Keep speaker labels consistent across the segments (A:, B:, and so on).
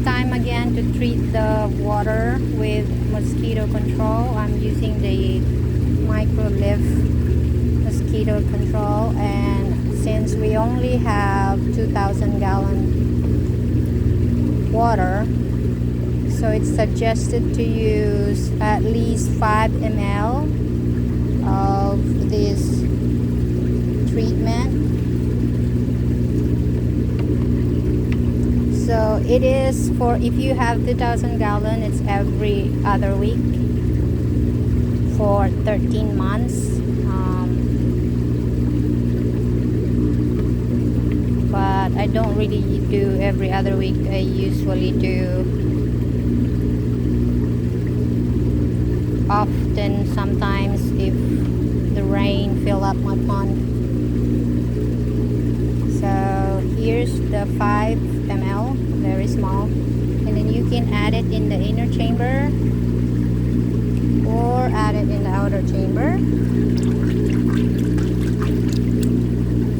A: time again to treat the water with mosquito control. I'm using the micro leaf mosquito control, and since we only have 2,000 gallon water, so it's suggested to use at least 5 ml of this treatment. So it is for, if you have 2,000 gallon, it's every other week for 13 months. But I don't really do every other week. I usually do often, sometimes if the rain fill up my pond. So here's the 5 ml, very small, and then you can add it in the inner chamber or add it in the outer chamber.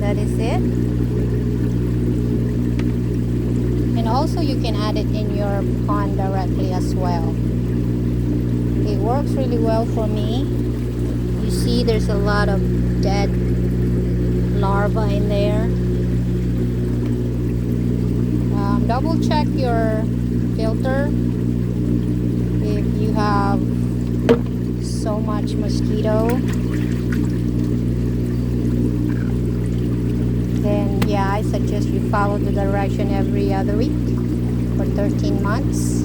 A: That is it. And also you can add it in your pond directly as well. It works really well for me. You see there's a lot of dead larvae in there. Double check your filter if you have so much mosquito. Then yeah, I suggest you follow the direction every other week for 13 months.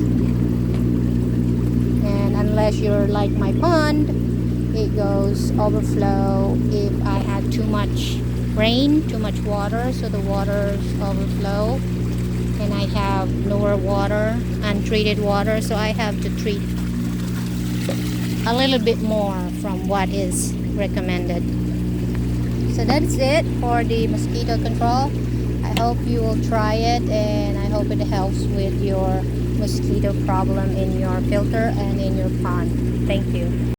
A: And unless you're like my pond, it goes overflow if I had too much rain, too much water, so the waters overflow, and I have lower water, untreated water, so I have to treat a little bit more from what is recommended. So that's it for the mosquito control. I hope you will try it, and I hope it helps with your mosquito problem in your filter and in your pond. Thank you.